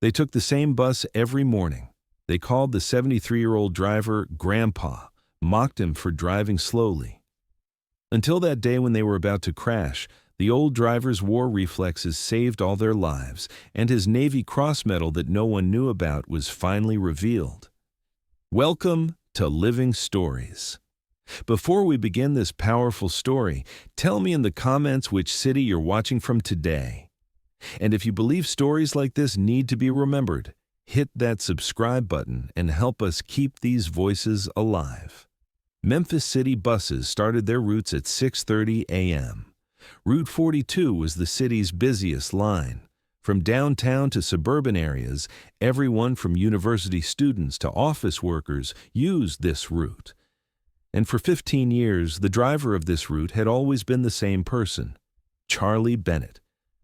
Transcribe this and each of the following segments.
They took the same bus every morning. They called the 73-year-old driver Grandpa, mocked him for driving slowly. Until that day when they were about to crash, the old driver's war reflexes saved all their lives, and his Navy Cross medal that no one knew about was finally revealed. Welcome to Living Stories. Before we begin this powerful story, tell me in the comments which city you're watching from today. And if you believe stories like this need to be remembered, hit that subscribe button and help us keep these voices alive. Memphis City buses started their routes at 6:30 a.m. Route 42 was the city's busiest line. From downtown to suburban areas, everyone from university students to office workers used this route. And for 15 years, the driver of this route had always been the same person, Charlie Bennett,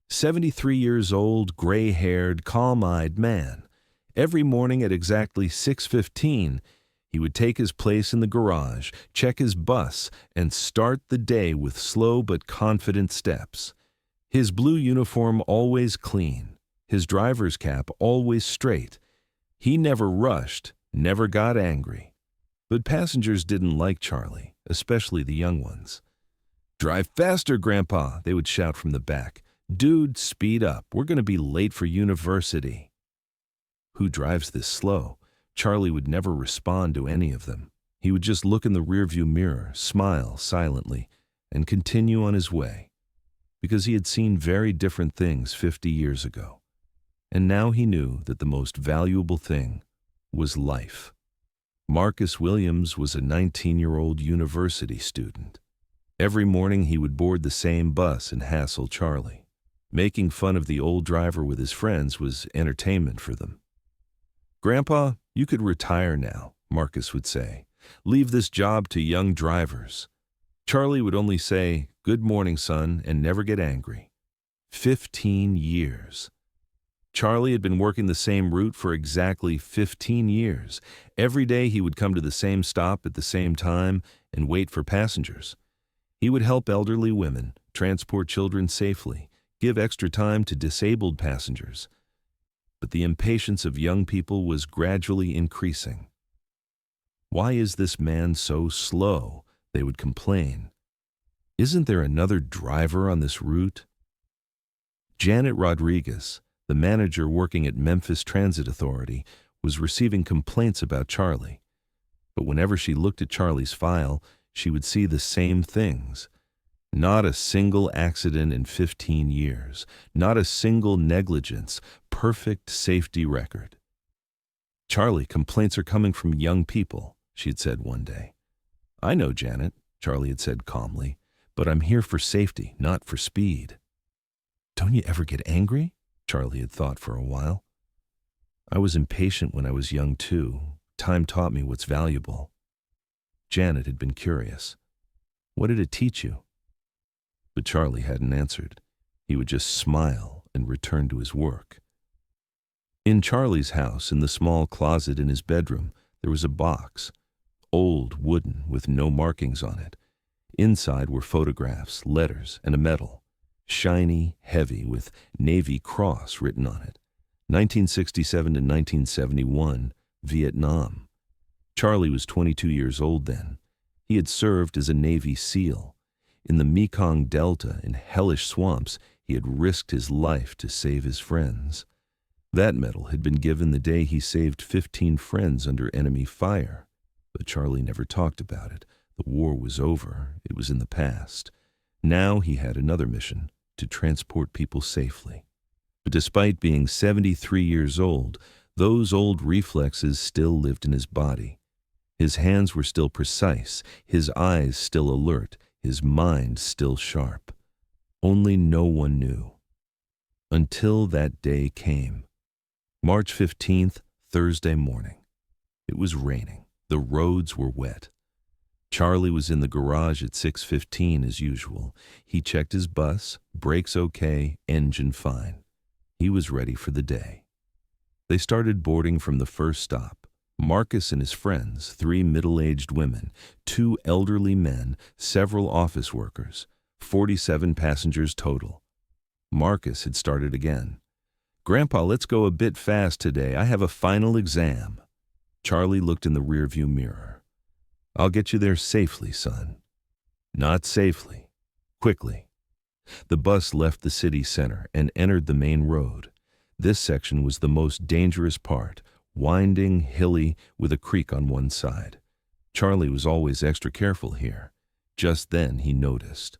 73 years old, gray-haired, calm-eyed man. Every morning at exactly 6:15, he would take his place in the garage, check his bus, and start the day with slow but confident steps. His blue uniform always clean, his driver's cap always straight. He never rushed, never got angry. But passengers didn't like Charlie, especially the young ones. "Drive faster, Grandpa," they would shout from the back. "Dude, speed up. We're going to be late for university." "Who drives this slow?" Charlie would never respond to any of them. He would just look in the rearview mirror, smile silently, and continue on his way. Because he had seen very different things 50 years ago. And now he knew that the most valuable thing was life. Marcus Williams was a 19-year-old university student. Every morning he would board the same bus and hassle Charlie. Making fun of the old driver with his friends was entertainment for them. "Grandpa, you could retire now," Marcus would say. "Leave this job to young drivers." Charlie would only say, "Good morning, son," and never get angry. 15 years. Charlie had been working the same route for exactly 15 years. Every day he would come to the same stop at the same time and wait for passengers. He would help elderly women, transport children safely, give extra time to disabled passengers. But the impatience of young people was gradually increasing. "Why is this man so slow?" they would complain. "Isn't there another driver on this route?" Janet Rodriguez, the manager working at Memphis Transit Authority, was receiving complaints about Charlie. But whenever she looked at Charlie's file, she would see the same things. Not a single accident in 15 years, not a single negligence, perfect safety record. "Charlie, complaints are coming from young people," she had said one day. "I know, Janet," Charlie had said calmly, "but I'm here for safety, not for speed." "Don't you ever get angry?" Charlie had thought for a while. "I was impatient when I was young too. Time taught me what's valuable." Janet had been curious. "What did it teach you?" But Charlie hadn't answered. He would just smile and return to his work. In Charlie's house, in the small closet in his bedroom, there was a box, old, wooden, with no markings on it. Inside were photographs, letters, and a medal, shiny, heavy, with Navy Cross written on it. 1967 to 1971, Vietnam. Charlie was 22 years old then. He had served as a Navy SEAL. In the Mekong Delta, in hellish swamps, he had risked his life to save his friends. That medal had been given the day he saved 15 friends under enemy fire. But Charlie never talked about it. The war was over. It was in the past. Now he had another mission, to transport people safely. But despite being 73 years old, those old reflexes still lived in his body. His hands were still precise, his eyes still alert, his mind still sharp. Only no one knew. Until that day came. March 15th, Thursday morning. It was raining. The roads were wet. Charlie was in the garage at 6:15 as usual. He checked his bus, brakes okay, engine fine. He was ready for the day. They started boarding from the first stop. Marcus and his friends, 3 middle-aged women, 2 elderly men, several office workers, 47 passengers total. Marcus had started again. "Grandpa, let's go a bit fast today. I have a final exam." Charlie looked in the rearview mirror. "I'll get you there safely, son." Not safely. Quickly. The bus left the city center and entered the main road. This section was the most dangerous part, winding, hilly, with a creek on one side. Charlie was always extra careful here. Just then he noticed.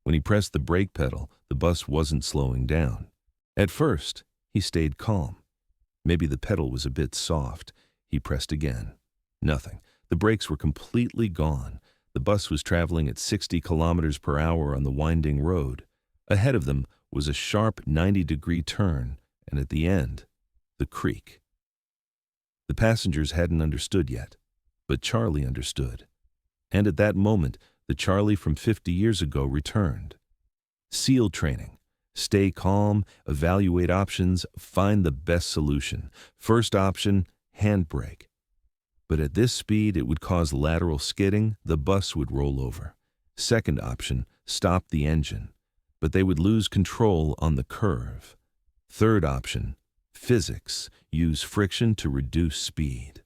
When he pressed the brake pedal, the bus wasn't slowing down. At first, he stayed calm. Maybe the pedal was a bit soft. He pressed again. Nothing. The brakes were completely gone. The bus was traveling at 60 kilometers per hour on the winding road. Ahead of them was a sharp 90-degree turn, and at the end, the creek. The passengers hadn't understood yet, but Charlie understood. And at that moment, the Charlie from 50 years ago returned. SEAL training. Stay calm, evaluate options, find the best solution. First option, handbrake. But at this speed, it would cause lateral skidding, the bus would roll over. Second option, stop the engine. But they would lose control on the curve. Third option, physics, use friction to reduce speed.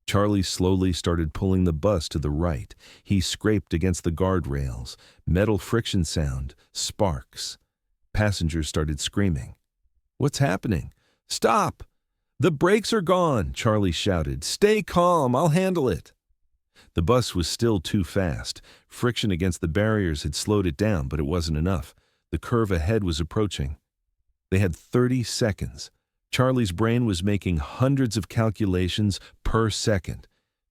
Charlie slowly started pulling the bus to the right. He scraped against the guardrails. Metal friction sound, sparks. Passengers started screaming. "What's happening? Stop! The brakes are gone!" Charlie shouted. "Stay calm, I'll handle it." The bus was still too fast. Friction against the barriers had slowed it down, but it wasn't enough. The curve ahead was approaching. They had 30 seconds. Charlie's brain was making hundreds of calculations per second.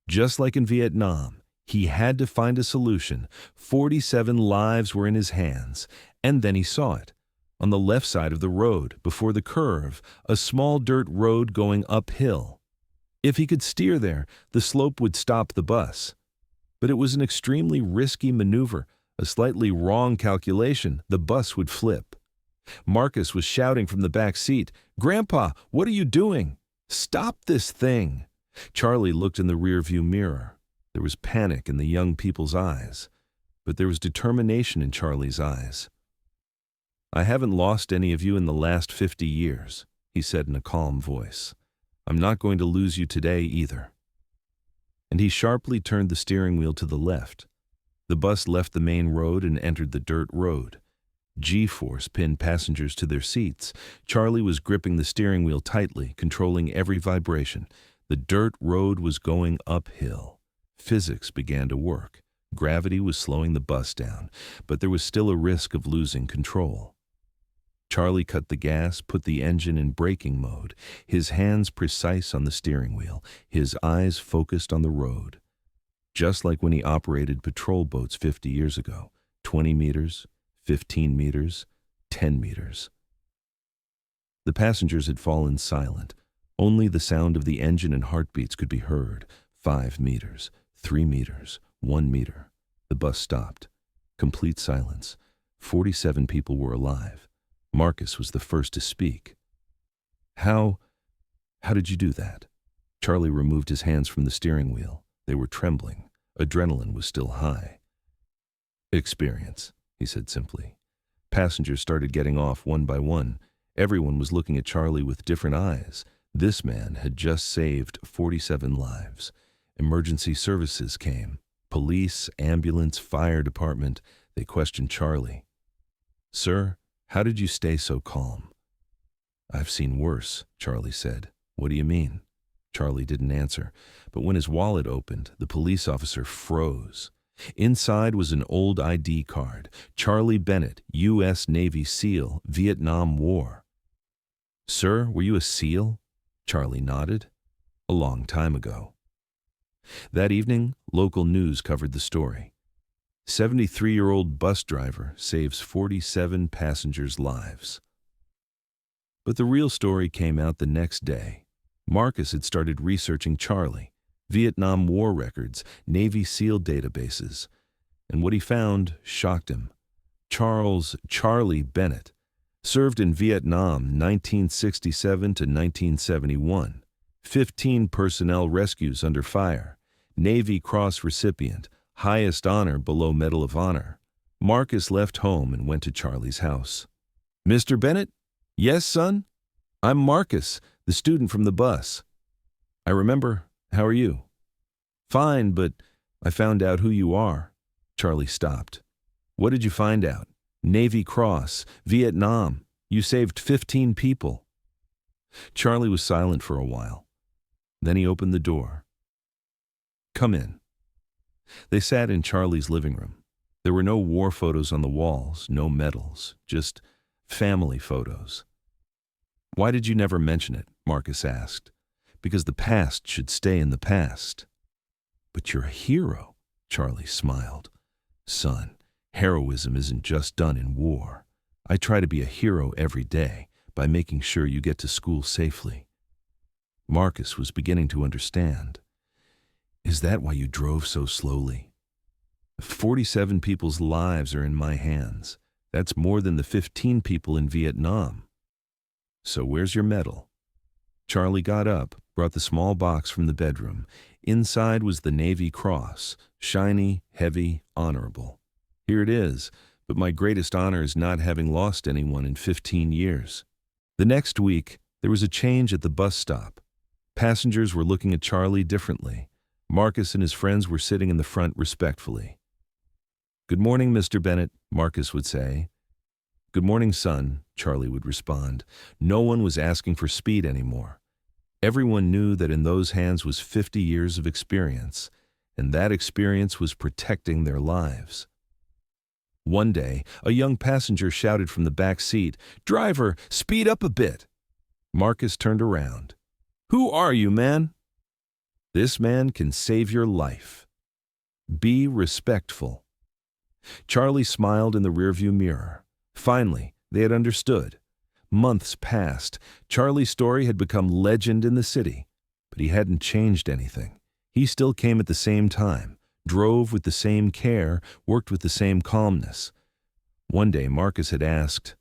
Just like in Vietnam, he had to find a solution. 47 lives were in his hands. And then he saw it. On the left side of the road, before the curve, a small dirt road going uphill. If he could steer there, the slope would stop the bus. But it was an extremely risky maneuver. A slightly wrong calculation, the bus would flip. Marcus was shouting from the back seat, "Grandpa, what are you doing? Stop this thing!" Charlie looked in the rearview mirror. There was panic in the young people's eyes, but there was determination in Charlie's eyes. "I haven't lost any of you in the last 50 years, he said in a calm voice. "I'm not going to lose you today either." And he sharply turned the steering wheel to the left. The bus left the main road and entered the dirt road. G-force pinned passengers to their seats. Charlie was gripping the steering wheel tightly, controlling every vibration. The dirt road was going uphill. Physics began to work. Gravity was slowing the bus down, but there was still a risk of losing control. Charlie cut the gas, put the engine in braking mode, his hands precise on the steering wheel, his eyes focused on the road. Just like when he operated patrol boats 50 years ago, 20 meters, 15 meters, 10 meters. The passengers had fallen silent. Only the sound of the engine and heartbeats could be heard. 5 meters, 3 meters, 1 meter. The bus stopped. Complete silence. 47 people were alive. Marcus was the first to speak. How did you do that?" Charlie removed his hands from the steering wheel. They were trembling. Adrenaline was still high. "Experience," he said simply. Passengers started getting off one by one. Everyone was looking at Charlie with different eyes. This man had just saved 47 lives. Emergency services came. Police, ambulance, fire department. They questioned Charlie. "Sir, how did you stay so calm?" "I've seen worse," Charlie said. "What do you mean?" Charlie didn't answer, but when his wallet opened, the police officer froze. Inside was an old ID card. Charlie Bennett, U.S. Navy SEAL, Vietnam War. "Sir, were you a SEAL?" Charlie nodded. "A long time ago." That evening, local news covered the story. 73-year-old bus driver saves 47 passengers' lives. But the real story came out the next day. Marcus had started researching Charlie, Vietnam War records, Navy SEAL databases, and what he found shocked him. Charlie Bennett served in Vietnam 1967 to 1971. 15 personnel rescues under fire. Navy Cross recipient, highest honor below Medal of Honor. Marcus left home and went to Charlie's house. "Mr. Bennett?" "Yes, son?" I'm Marcus, the student from the bus. I remember. How are you? Fine, but I found out who you are. Charlie stopped. What did you find out? Navy Cross, Vietnam. You saved 15 people. Charlie was silent for a while. Then he opened the door. Come in. They sat in Charlie's living room. There were no war photos on the walls, no medals, just family photos. Why did you never mention it? Marcus asked. Because the past should stay in the past. But you're a hero, Charlie smiled. Son, heroism isn't just done in war. I try to be a hero every day by making sure you get to school safely. Marcus was beginning to understand. Is that why you drove so slowly? 47 people's lives are in my hands. That's more than the 15 people in Vietnam. So where's your medal? Charlie got up, brought the small box from the bedroom. Inside was the Navy Cross, shiny, heavy, honorable. Here it is, but my greatest honor is not having lost anyone in 15 years. The next week, there was a change at the bus stop. Passengers were looking at Charlie differently. Marcus and his friends were sitting in the front respectfully. Good morning, Mr. Bennett, Marcus would say. Good morning, son, Charlie would respond. No one was asking for speed anymore. Everyone knew that in those hands was 50 years of experience, and that experience was protecting their lives. One day, a young passenger shouted from the back seat, "Driver, speed up a bit!" Marcus turned around. Who are you, man? This man can save your life. Be respectful. Charlie smiled in the rearview mirror. Finally, they had understood. Months passed. Charlie's story had become legend in the city, but he hadn't changed anything. He still came at the same time, drove with the same care, worked with the same calmness. One day, Marcus had asked,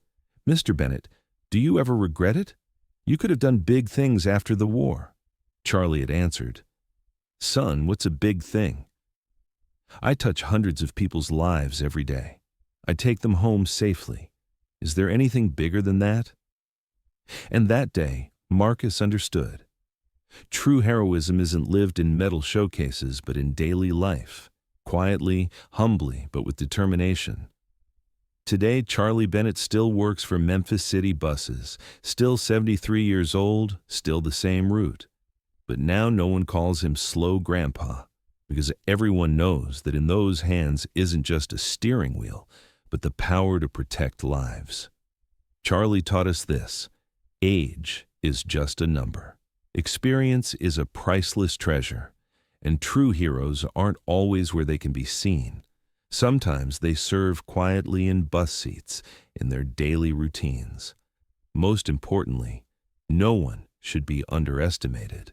Mr. Bennett, do you ever regret it? You could have done big things after the war. Charlie had answered, Son, what's a big thing? I touch hundreds of people's lives every day. I take them home safely. Is there anything bigger than that? And that day, Marcus understood. True heroism isn't lived in medal showcases, but in daily life, quietly, humbly, but with determination. Today, Charlie Bennett still works for Memphis City Buses, still 73 years old, still the same route. But now no one calls him Slow Grandpa, because everyone knows that in those hands isn't just a steering wheel, but the power to protect lives. Charlie taught us this: age is just a number. Experience is a priceless treasure, and true heroes aren't always where they can be seen. Sometimes they serve quietly in bus seats, in their daily routines. Most importantly, no one should be underestimated.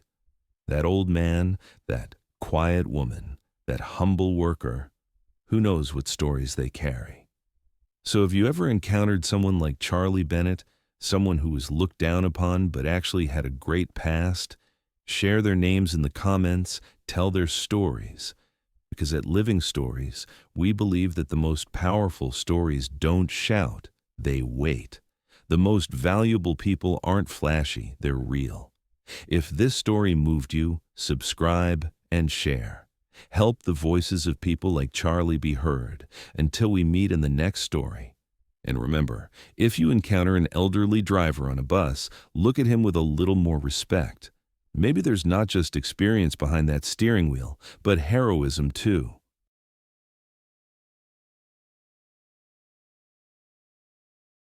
That old man, that quiet woman, that humble worker, who knows what stories they carry. So have you ever encountered someone like Charlie Bennett, someone who was looked down upon but actually had a great past? Share their names in the comments, tell their stories. Because at Living Stories, we believe that the most powerful stories don't shout, they wait. The most valuable people aren't flashy, they're real. If this story moved you, subscribe and share. Help the voices of people like Charlie be heard until we meet in the next story. And remember, if you encounter an elderly driver on a bus, look at him with a little more respect. Maybe there's not just experience behind that steering wheel, but heroism too.